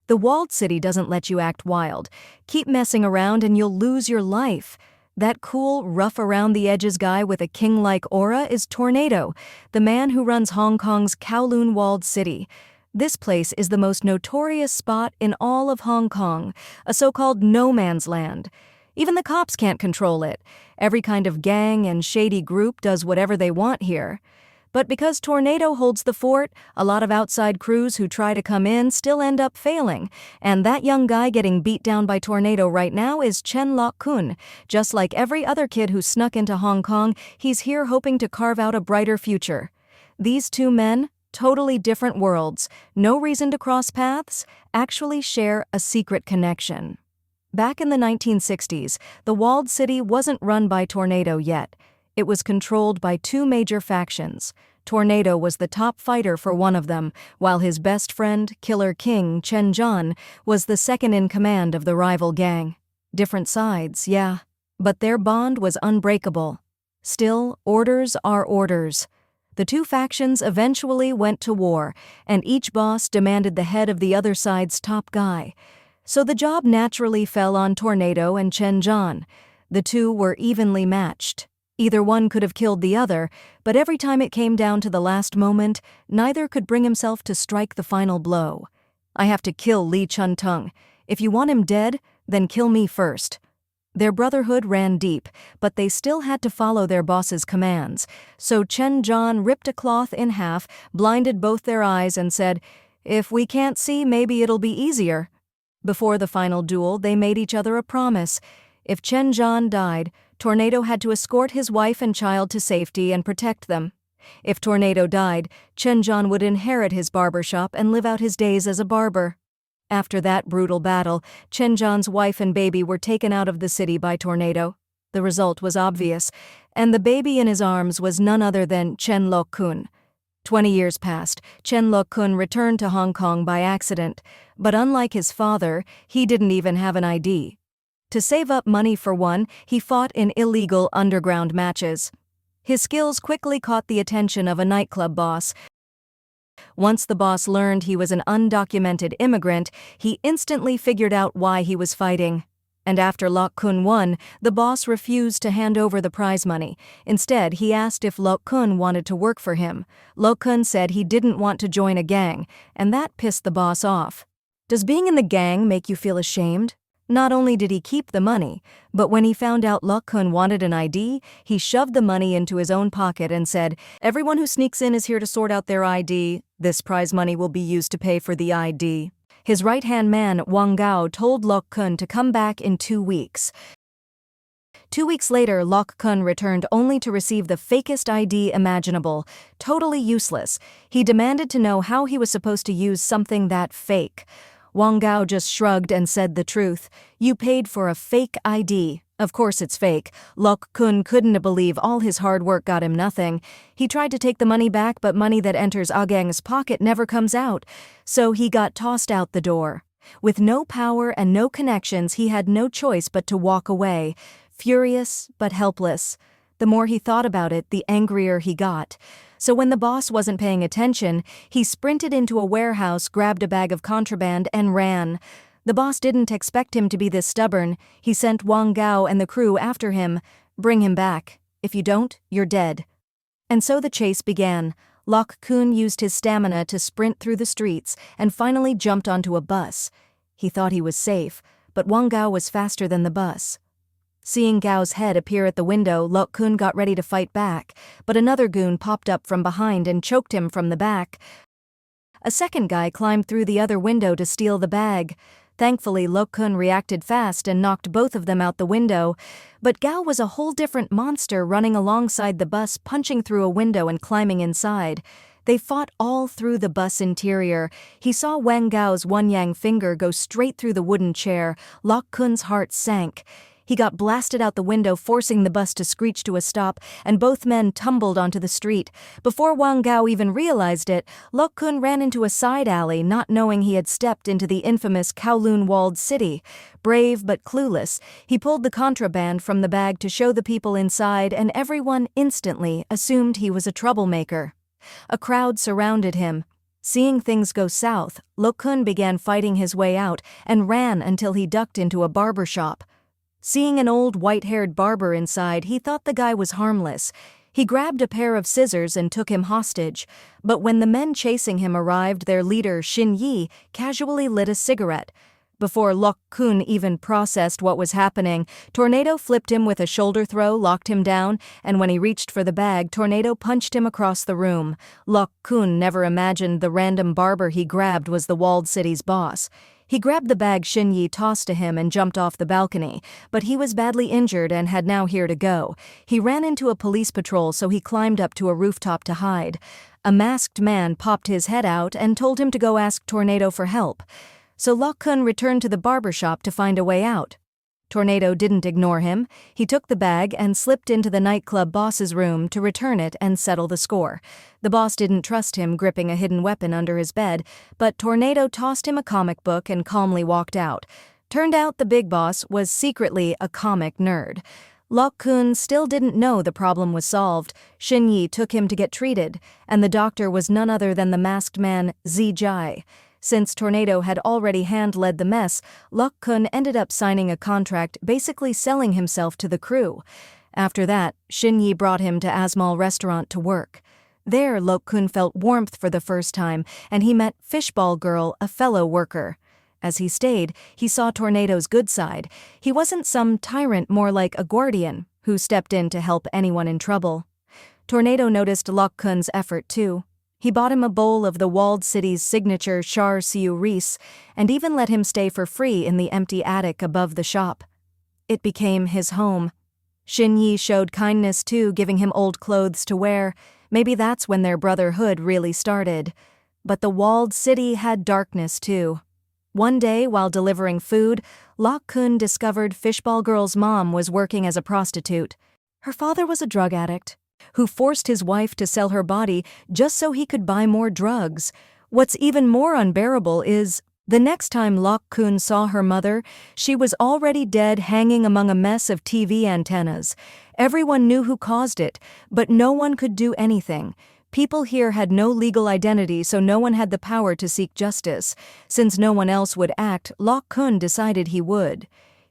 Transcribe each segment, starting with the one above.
The walled city doesn't let you act wild. Keep messing around and you'll lose your life. That cool, rough-around-the-edges guy with a king-like aura is Tornado, the man who runs Hong Kong's Kowloon walled city. This place is the most notorious spot in all of Hong Kong, a so-called no-man's land. Even the cops can't control it. Every kind of gang and shady group does whatever they want here. But because Tornado holds the fort, a lot of outside crews who try to come in still end up failing. And that young guy getting beat down by Tornado right now is Chen Lok-kun. Just like every other kid who snuck into Hong Kong, he's here hoping to carve out a brighter future. These two men, totally different worlds, no reason to cross paths, actually share a secret connection. Back in the 1960s, the walled city wasn't run by Tornado yet. It was controlled by two major factions. Tornado was the top fighter for one of them, while his best friend, Killer King Chen Zhan, was the second in command of the rival gang. Different sides, yeah, but their bond was unbreakable. Still, orders are orders. The two factions eventually went to war, and each boss demanded the head of the other side's top guy. So the job naturally fell on Tornado and Chen Zhan. The two were evenly matched. Either one could have killed the other, but every time it came down to the last moment, neither could bring himself to strike the final blow. I have to kill Li Chun-tung. If you want him dead, then kill me first. Their brotherhood ran deep, but they still had to follow their boss's commands. So Chen Zhan ripped a cloth in half, blinded both their eyes, and said, "If we can't see, maybe it'll be easier." Before the final duel, they made each other a promise. If Chen Zhan died, Tornado had to escort his wife and child to safety and protect them. If Tornado died, Chen Zhan would inherit his barbershop and live out his days as a barber. After that brutal battle, Chen Zhan's wife and baby were taken out of the city by Tornado. The result was obvious, and the baby in his arms was none other than Chen Lok-kun. 20 years passed. Chen Lok-kun returned to Hong Kong by accident, but unlike his father, he didn't even have an ID. To save up money for one, he fought in illegal underground matches. His skills quickly caught the attention of a nightclub boss. Once the boss learned he was an undocumented immigrant, he instantly figured out why he was fighting. And after Lok-kun won, the boss refused to hand over the prize money. Instead, he asked if Lok-kun wanted to work for him. Lok-kun said he didn't want to join a gang, and that pissed the boss off. Does being in the gang make you feel ashamed? Not only did he keep the money, but when he found out Lok-kun wanted an ID, he shoved the money into his own pocket and said, "Everyone who sneaks in is here to sort out their ID. This prize money will be used to pay for the ID." His right-hand man, Wang Gao, told Lok-kun to come back in 2 weeks. 2 weeks later, Lok-kun returned only to receive the fakest ID imaginable, totally useless. He demanded to know how he was supposed to use something that fake. Wang Gao just shrugged and said the truth. "You paid for a fake ID. Of course it's fake." Lok-kun couldn't believe all his hard work got him nothing. He tried to take the money back, but money that enters Agang's pocket never comes out. So he got tossed out the door. With no power and no connections, he had no choice but to walk away, furious but helpless. The more he thought about it, the angrier he got. So when the boss wasn't paying attention, he sprinted into a warehouse, grabbed a bag of contraband, and ran. The boss didn't expect him to be this stubborn. He sent Wang Gao and the crew after him. "Bring him back. If you don't, you're dead." And so the chase began. Lok-kun used his stamina to sprint through the streets and finally jumped onto a bus. He thought he was safe, but Wang Gao was faster than the bus. Seeing Gao's head appear at the window, Lok-kun got ready to fight back, but another goon popped up from behind and choked him from the back. A second guy climbed through the other window to steal the bag. Thankfully, Lok-kun reacted fast and knocked both of them out the window, but Gao was a whole different monster running alongside the bus, punching through a window and climbing inside. They fought all through the bus interior. He saw Wang Gao's one-yang finger go straight through the wooden chair. Lok-kun's heart sank. He got blasted out the window, forcing the bus to screech to a stop, and both men tumbled onto the street. Before Wang Gao even realized it, Lok-kun ran into a side alley, not knowing he had stepped into the infamous Kowloon walled city. Brave but clueless, he pulled the contraband from the bag to show the people inside, and everyone instantly assumed he was a troublemaker. A crowd surrounded him. Seeing things go south, Lokun began fighting his way out and ran until he ducked into a barber shop. Seeing an old white-haired barber inside, he thought the guy was harmless. He grabbed a pair of scissors and took him hostage, but when the men chasing him arrived, their leader, Shin Yi, casually lit a cigarette. Before Lok Kun even processed what was happening, Tornado flipped him with a shoulder throw, locked him down, and when he reached for the bag, Tornado punched him across the room. Lok Kun never imagined the random barber he grabbed was the walled city's boss. He grabbed the bag Shin Yi tossed to him and jumped off the balcony, but he was badly injured and had nowhere to go. He ran into a police patrol, so he climbed up to a rooftop to hide. A masked man popped his head out and told him to go ask Tornado for help. So Lok Kun returned to the barber shop to find a way out. Tornado didn't ignore him. He took the bag and slipped into the nightclub boss's room to return it and settle the score. The boss didn't trust him gripping a hidden weapon under his bed, but Tornado tossed him a comic book and calmly walked out. Turned out the big boss was secretly a comic nerd. Lok Kun still didn't know the problem was solved. Shin Yi took him to get treated, and the doctor was none other than the masked man Zi Jai. Since Tornado had already hand-led the mess, Lok Kun ended up signing a contract basically selling himself to the crew. After that, Shin Yi brought him to Asmal restaurant to work. There, Lok Kun felt warmth for the first time, and he met Fishball Girl, a fellow worker. As he stayed, he saw Tornado's good side. He wasn't some tyrant, more like a guardian, who stepped in to help anyone in trouble. Tornado noticed Lok Kun's effort too. He bought him a bowl of the walled city's signature char siu rice, and even let him stay for free in the empty attic above the shop. It became his home. Shin Yi showed kindness too, giving him old clothes to wear. Maybe that's when their brotherhood really started. But the walled city had darkness too. One day, while delivering food, Lok Kun discovered Fishball Girl's mom was working as a prostitute. Her father was a drug addict who forced his wife to sell her body just so he could buy more drugs. What's even more unbearable is, the next time Lok Kun saw her mother, she was already dead, hanging among a mess of TV antennas. Everyone knew who caused it, but no one could do anything. People here had no legal identity, so no one had the power to seek justice. Since no one else would act, Lok Kun decided he would.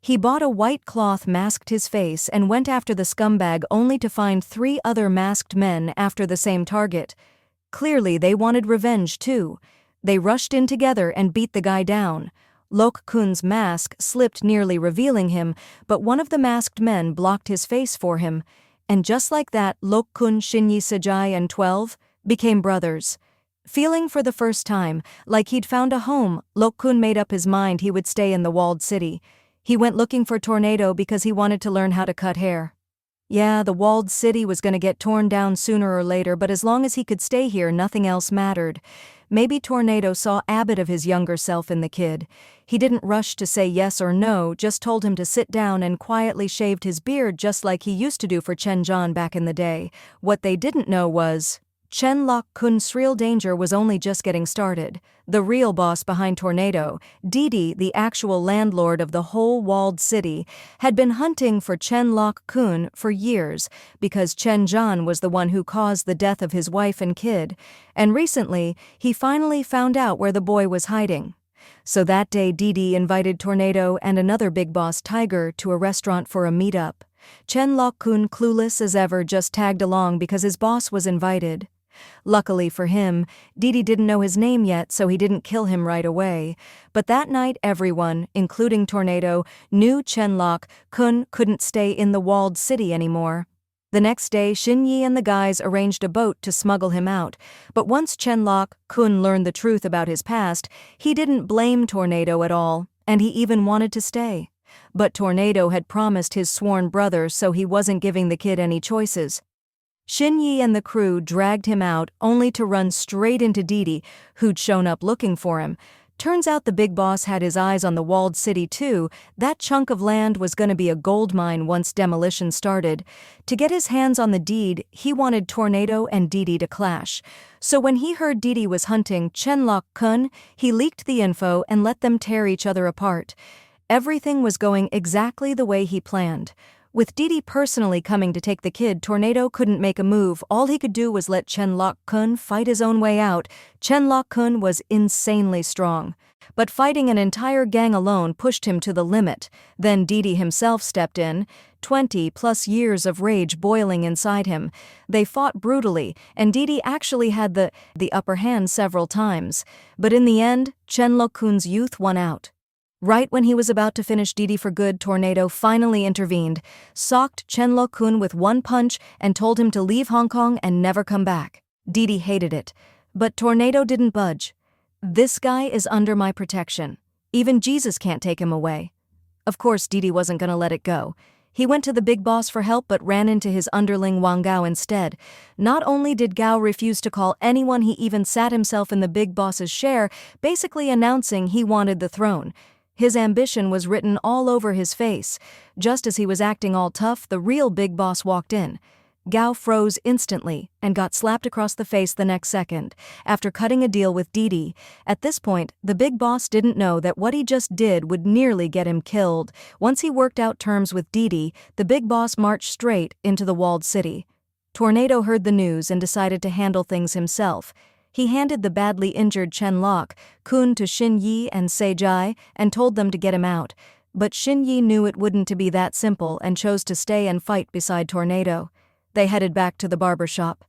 He bought a white cloth, masked his face, and went after the scumbag only to find 3 other masked men after the same target. Clearly, they wanted revenge too. They rushed in together and beat the guy down. Lok Kun's mask slipped, nearly revealing him, but one of the masked men blocked his face for him. And just like that, Lok Kun, Shin Yi Sajai, and 12 became brothers. Feeling for the first time like he'd found a home, Lok Kun made up his mind he would stay in the walled city. He went looking for Tornado because he wanted to learn how to cut hair. Yeah, the walled city was going to get torn down sooner or later, but as long as he could stay here, nothing else mattered. Maybe Tornado saw a bit of his younger self in the kid. He didn't rush to say yes or no, just told him to sit down and quietly shaved his beard just like he used to do for Chen Zhan back in the day. What they didn't know was, Chen Lok Kun's real danger was only just getting started. The real boss behind Tornado, Didi, the actual landlord of the whole walled city, had been hunting for Chen Lok Kun for years because Chen Zhan was the one who caused the death of his wife and kid, and recently he finally found out where the boy was hiding. So that day Didi invited Tornado and another big boss, Tiger, to a restaurant for a meetup. Chen Lok Kun, clueless as ever, just tagged along because his boss was invited. Luckily for him, Didi didn't know his name yet, so he didn't kill him right away. But that night everyone, including Tornado, knew Chen Lok Kun couldn't stay in the walled city anymore. The next day, Shin Yi and the guys arranged a boat to smuggle him out. But once Chen Lok Kun learned the truth about his past, he didn't blame Tornado at all, and he even wanted to stay. But Tornado had promised his sworn brother, so he wasn't giving the kid any choices. Shin Yi and the crew dragged him out only to run straight into Didi, who'd shown up looking for him. Turns out the big boss had his eyes on the walled city too. That chunk of land was going to be a gold mine once demolition started. To get his hands on the deed, he wanted Tornado and Didi to clash. So when he heard Didi was hunting Chen Lok Kun, he leaked the info and let them tear each other apart. Everything was going exactly the way he planned. With Didi personally coming to take the kid, Tornado couldn't make a move. All he could do was let Chen Lok-kun fight his own way out. Chen Lok-kun was insanely strong. But fighting an entire gang alone pushed him to the limit. Then Didi himself stepped in, 20+ years of rage boiling inside him. They fought brutally, and Didi actually had the upper hand several times. But in the end, Chen Lok-kun's youth won out. Right when he was about to finish Didi for good, Tornado finally intervened, socked Chen Lok-kun with one punch, and told him to leave Hong Kong and never come back. Didi hated it. But Tornado didn't budge. "This guy is under my protection. Even Jesus can't take him away." Of course, Didi wasn't gonna let it go. He went to the big boss for help but ran into his underling Wang Gao instead. Not only did Gao refuse to call anyone, he even sat himself in the big boss's chair, basically announcing he wanted the throne. His ambition was written all over his face. Just as he was acting all tough, the real big boss walked in. Gao froze instantly and got slapped across the face the next second, after cutting a deal with Didi. At this point, the big boss didn't know that what he just did would nearly get him killed. Once he worked out terms with Didi, the big boss marched straight into the walled city. Tornado heard the news and decided to handle things himself. He handed the badly injured Chen Lok-kun to Xin Yi and Se-jai and told them to get him out. But Xin Yi knew it wouldn't to be that simple and chose to stay and fight beside Tornado. They headed back to the barber shop.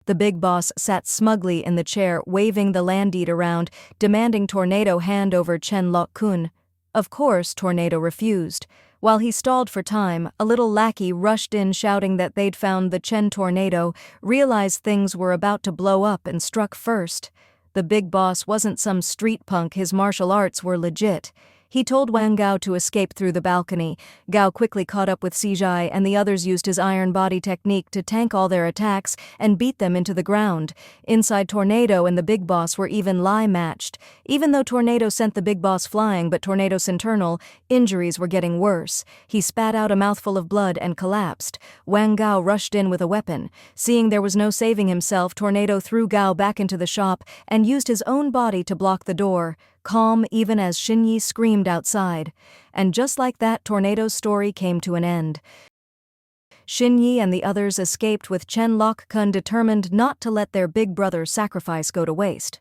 The big boss sat smugly in the chair, waving the landdeed around, demanding Tornado hand over Chen Lok-kun. Of course, Tornado refused. While he stalled for time, a little lackey rushed in shouting that they'd found the Chen Tornado, realized things were about to blow up, and struck first. The big boss wasn't some street punk, his martial arts were legit. He told Wang Gao to escape through the balcony. Gao quickly caught up with Se-jai, and the others used his iron body technique to tank all their attacks and beat them into the ground. Inside, Tornado and the big boss were even matched. Even though Tornado sent the big boss flying, but Tornado's internal injuries were getting worse. He spat out a mouthful of blood and collapsed. Wang Gao rushed in with a weapon. Seeing there was no saving himself, Tornado threw Gao back into the shop and used his own body to block the door, calm even as Xin Yi screamed outside. And just like that, Tornado's story came to an end. Xin Yi and the others escaped, with Chen Lok-kun determined not to let their big brother's sacrifice go to waste.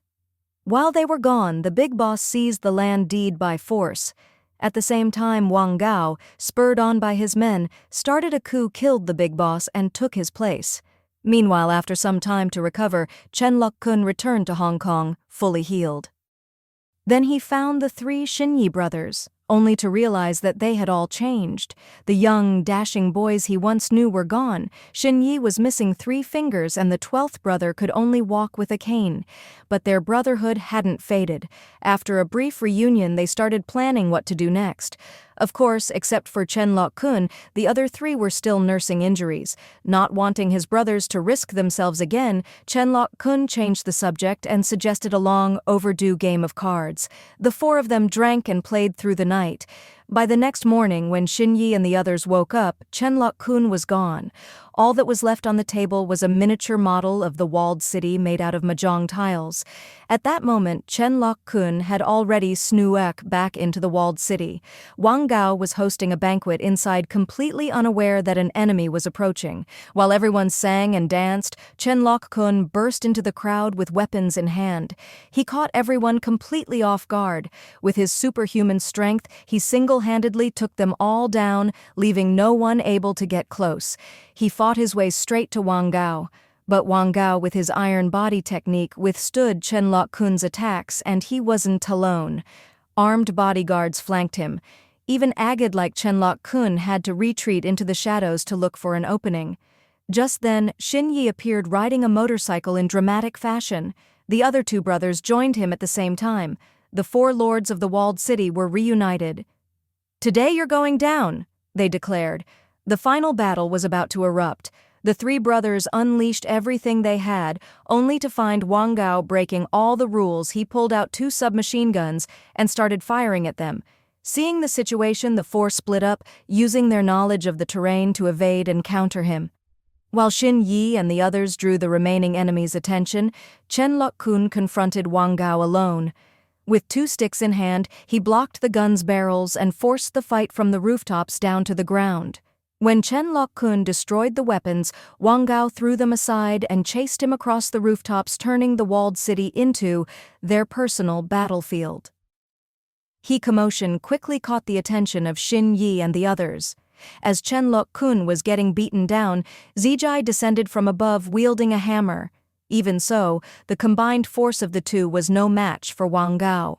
While they were gone, the big boss seized the land deed by force. At the same time, Wang Gao, spurred on by his men, started a coup, killed the big boss, and took his place. Meanwhile, after some time to recover, Chen Lok-kun returned to Hong Kong, fully healed. Then he found the 3 Xin Yi brothers, only to realize that they had all changed. The young, dashing boys he once knew were gone. Xin Yi was missing 3 fingers, and the 12th brother could only walk with a cane. But their brotherhood hadn't faded. After a brief reunion, they started planning what to do next. Of course, except for Chen Lok-kun, the other 3 were still nursing injuries. Not wanting his brothers to risk themselves again, Chen Lok-kun changed the subject and suggested a long, overdue game of cards. The 4 of them drank and played through the night. By the next morning, when Xin Yi and the others woke up, Chen Lok-kun was gone. All that was left on the table was a miniature model of the walled city made out of mahjong tiles. At that moment, Chen Lok-kun had already snuck back into the walled city. Wang Gao was hosting a banquet inside, completely unaware that an enemy was approaching. While everyone sang and danced, Chen Lok-kun burst into the crowd with weapons in hand. He caught everyone completely off guard. With his superhuman strength, he single-handedly took them all down, leaving no one able to get close. He fought his way straight to Wang Gao. But Wang Gao, with his iron body technique, withstood Chen Lok-kun's attacks, and he wasn't alone. Armed bodyguards flanked him. Even agate like Chen Lok-kun had to retreat into the shadows to look for an opening. Just then, Xin Yi appeared riding a motorcycle in dramatic fashion. The other 2 brothers joined him at the same time. The 4 lords of the walled city were reunited. "Today you're going down," they declared. The final battle was about to erupt. The 3 brothers unleashed everything they had, only to find Wang Gao breaking all the rules. He pulled out 2 submachine guns and started firing at them. Seeing the situation, the 4 split up, using their knowledge of the terrain to evade and counter him. While Xin Yi and the others drew the remaining enemy's attention, Chen Lok-kun confronted Wang Gao alone. With 2 sticks in hand, he blocked the gun's barrels and forced the fight from the rooftops down to the ground. When Chen Lok-kun destroyed the weapons, Wang Gao threw them aside and chased him across the rooftops, turning the walled city into their personal battlefield. He commotion quickly caught the attention of Xin Yi and the others. As Chen Lok-kun was getting beaten down, Zijai descended from above wielding a hammer. Even so, the combined force of the two was no match for Wang Gao.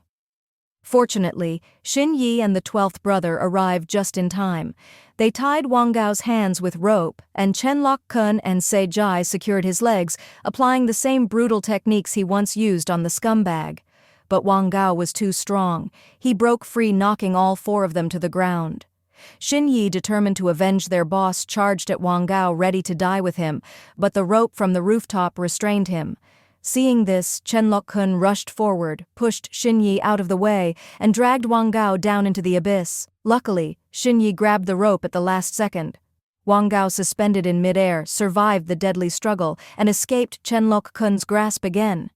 Fortunately, Xin Yi and the 12th brother arrived just in time. They tied Wang Gao's hands with rope, and Chen Lok-kun and Zijai secured his legs, applying the same brutal techniques he once used on the scumbag. But Wang Gao was too strong. He broke free, knocking all 4 of them to the ground. Xin Yi, determined to avenge their boss, charged at Wang Gao, ready to die with him, but the rope from the rooftop restrained him. Seeing this, Chen Lok-kun rushed forward, pushed Xin Yi out of the way, and dragged Wang Gao down into the abyss. Luckily, Xin Yi grabbed the rope at the last second. Wang Gao, suspended in midair, survived the deadly struggle and escaped Chen Lok-kun's grasp again.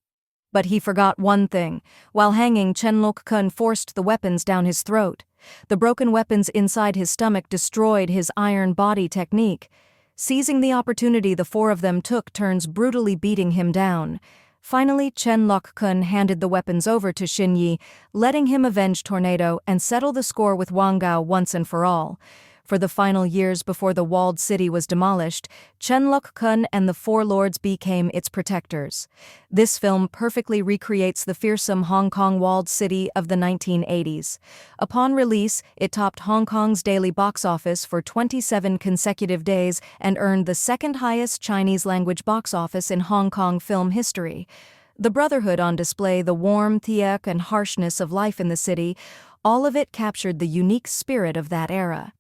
But he forgot one thing. While hanging, Chen Lok-kun forced the weapons down his throat. The broken weapons inside his stomach destroyed his iron body technique. Seizing the opportunity, the 4 of them took turns brutally beating him down. Finally, Chen Lok-kun handed the weapons over to Xin Yi, letting him avenge Tornado and settle the score with Wang Gao once and for all. For the final years before the walled city was demolished, Chen Lok-kun and the 4 lords became its protectors. This film perfectly recreates the fearsome Hong Kong walled city of the 1980s. Upon release, it topped Hong Kong's daily box office for 27 consecutive days and earned the 2nd highest Chinese-language box office in Hong Kong film history. The brotherhood on display, the warmth, and harshness of life in the city, all of it captured the unique spirit of that era.